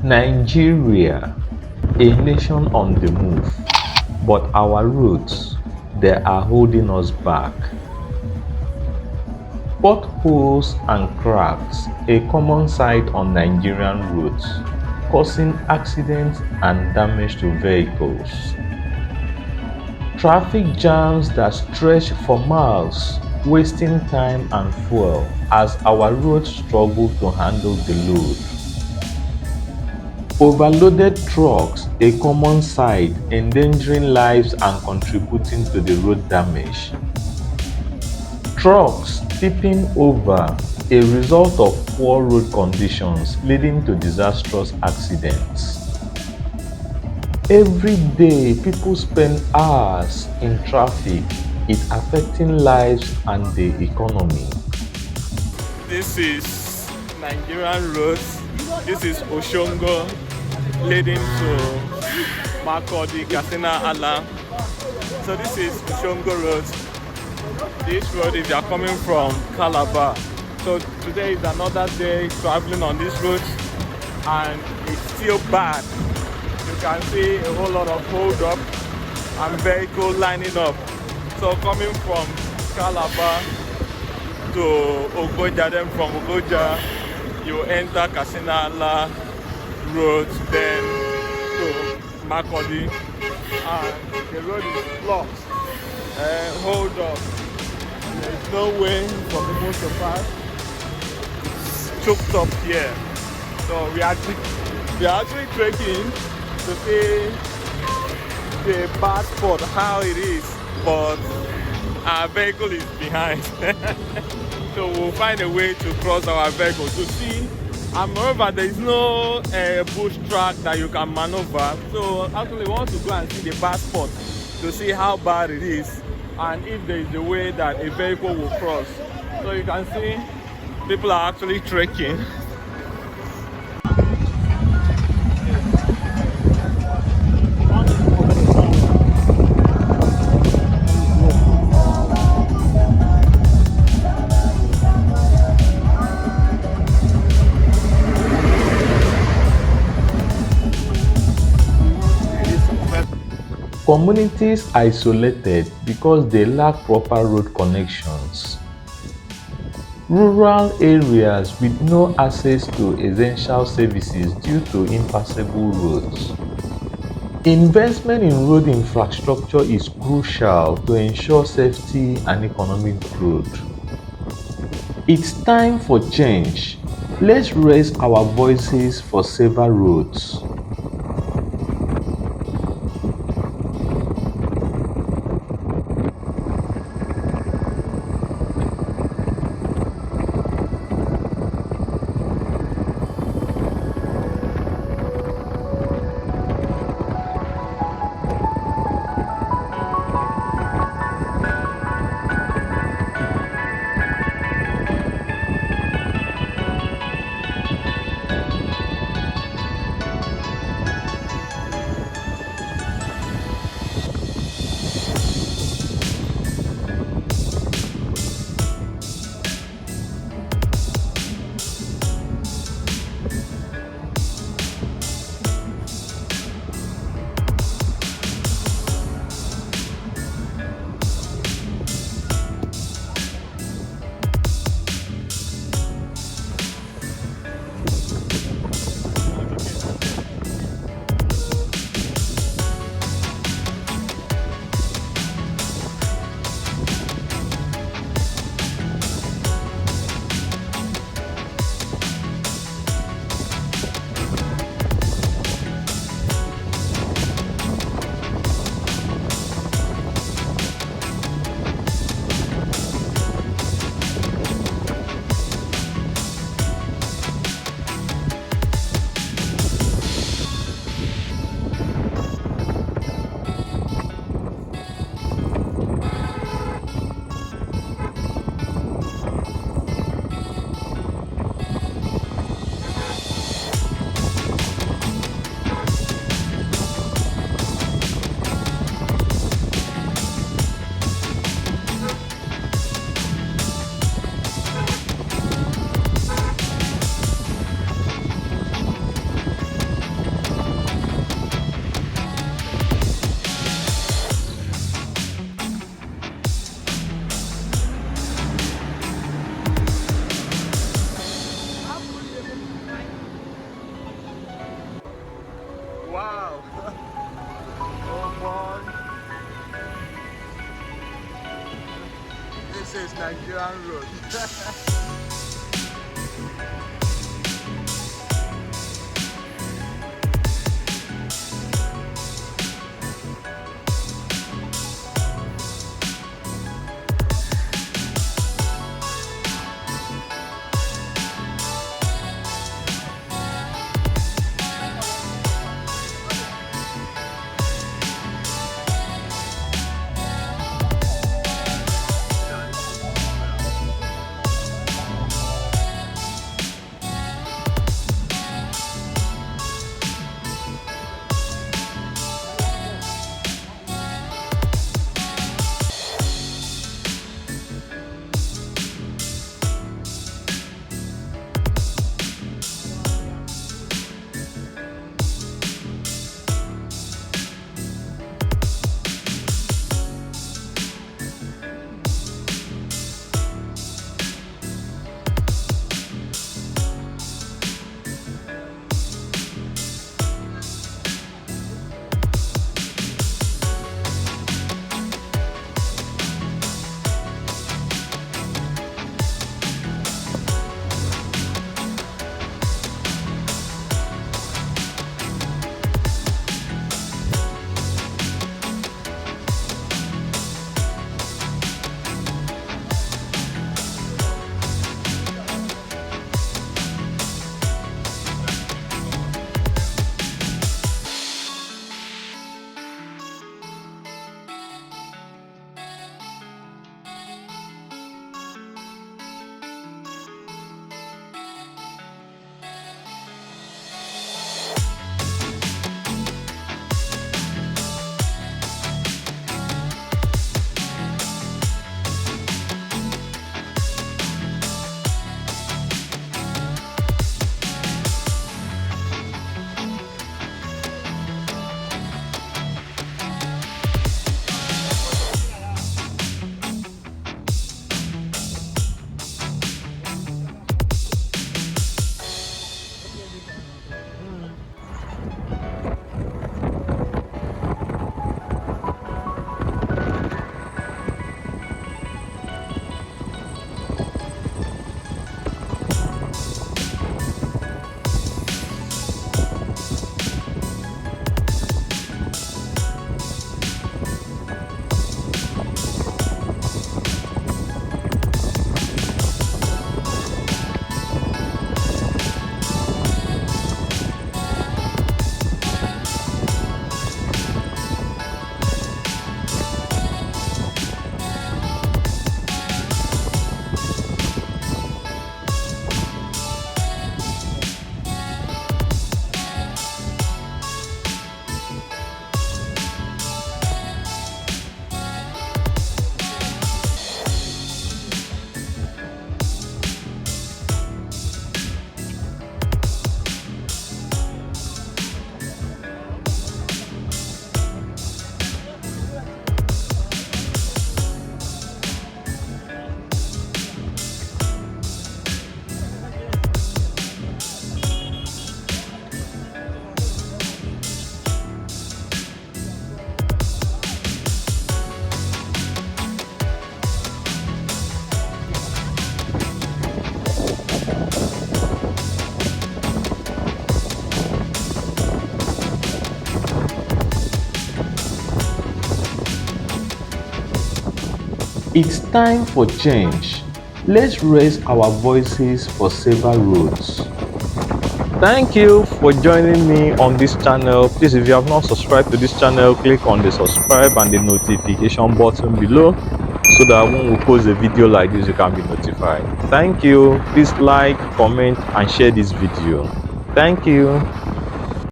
Nigeria, a nation on the move, but our roots, they are holding us back. Potholes and cracks, a common sight on Nigerian roads, causing accidents and damage to vehicles. Traffic jams that stretch for miles, wasting time and fuel as our roads struggle to handle the load. Overloaded trucks, a common sight, endangering lives and contributing to the road damage. Trucks tipping over, a result of poor road conditions leading to disastrous accidents. Every day, people spend hours in traffic. It's affecting lives and the economy. This is Nigerian roads. This is Oshongo leading to Makodi, Katsina, Ala. So this is Oshongo Road. This road, if you are coming from Calabar. So today is another day traveling on this road, and it's still bad. You can see a whole lot of hold up and vehicles lining up. So coming from Calabar to Ogoja, then from Ogoja you enter Kasinala Road, then to Makodi, and the road is blocked. Hold up. There's no way for people to pass. It's choked up here. So we are actually trekking to see the bad spot, how it is, but our vehicle is behind. So we'll find a way to cross our vehicle to see. And moreover, there is no bush track that you can maneuver. So actually we want to go and see the bad spot to see how bad it is and if there is a way that a vehicle will cross. So you can see people are actually trekking. Communities isolated because they lack proper road connections. Rural areas with no access to essential services due to impassable roads. Investment in road infrastructure is crucial to ensure safety and economic growth. It's time for change. Let's raise our voices for safer roads. Wow. Oh boy. This is Nigerian road. It's time for change. Let's raise our voices for safer roads. Thank you for joining me on this channel. Please, if you have not subscribed to this channel, click on the subscribe and the notification button below so that when we post a video like this, you can be notified. Thank you. Please like, comment and share this video. Thank you.